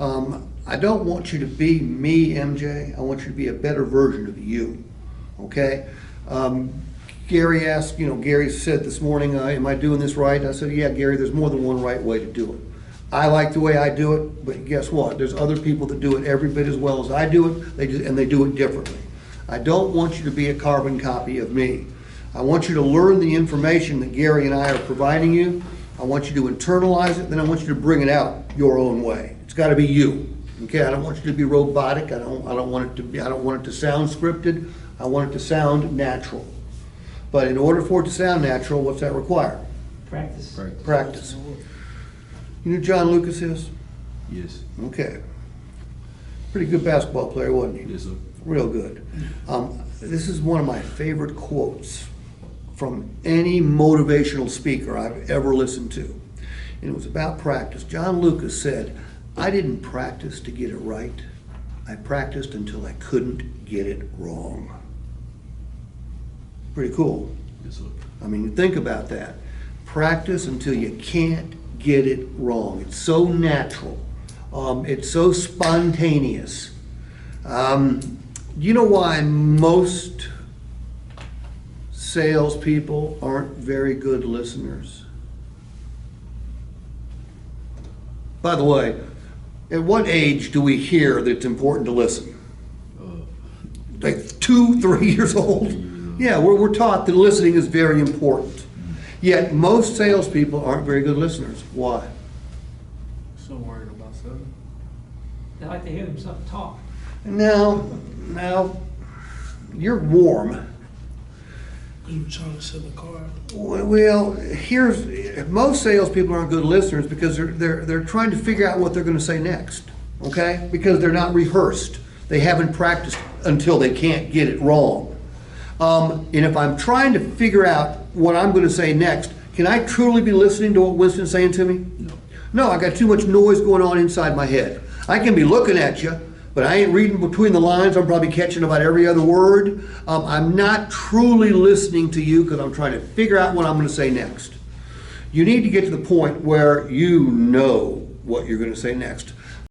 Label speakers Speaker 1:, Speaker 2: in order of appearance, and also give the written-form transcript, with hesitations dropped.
Speaker 1: I don't want you to be me, MJ. I want you to be a better version of you, okay? Gary asked, Gary said this morning, am I doing this right? I said, yeah, Gary, there's more than one right way to do it. I like the way I do it, but guess what? There's other people that do it every bit as well as I do it, and they do it differently. I don't want you to be a carbon copy of me. I want you to learn the information that Gary and I are providing you. I want you to internalize it, then I want you to bring it out your own way. It's got to be you. Okay, I don't want you to be robotic. I don't want it to sound scripted. I want it to sound natural. But in order for it to sound natural, what's that require?
Speaker 2: Practice.
Speaker 1: Practice. You know who John Lucas is?
Speaker 3: Yes.
Speaker 1: Okay. Pretty good basketball player, wasn't he?
Speaker 3: Yes, sir.
Speaker 1: Real good. This is one of my favorite quotes from any motivational speaker I've ever listened to. And it was about practice. John Lucas said, I didn't practice to get it right. I practiced until I couldn't get it wrong. Pretty cool.
Speaker 3: Yes, sir.
Speaker 1: I mean, think about that. Practice until you can't get it wrong. It's so natural. It's so spontaneous. You know why most salespeople aren't very good listeners? By the way, at what age do we hear that it's important to listen? Like 2, 3 years old? Yeah, we're taught that listening is very important. Yet most salespeople aren't very good listeners. Why?
Speaker 4: So worried about selling.
Speaker 2: They like to hear themselves talk.
Speaker 1: Now, you're warm.
Speaker 4: You trying to sell the car.
Speaker 1: Well, most salespeople aren't good listeners because they're trying to figure out what they're going to say next, okay? Because they're not rehearsed. They haven't practiced until they can't get it wrong. And if I'm trying to figure out what I'm going to say next, can I truly be listening to what Winston's saying to me?
Speaker 3: No.
Speaker 1: No, I got too much noise going on inside my head. I can be looking at you, but I ain't reading between the lines. I'm probably catching about every other word. I'm not truly listening to you because I'm trying to figure out what I'm going to say next. You need to get to the point where you know what you're going to say next.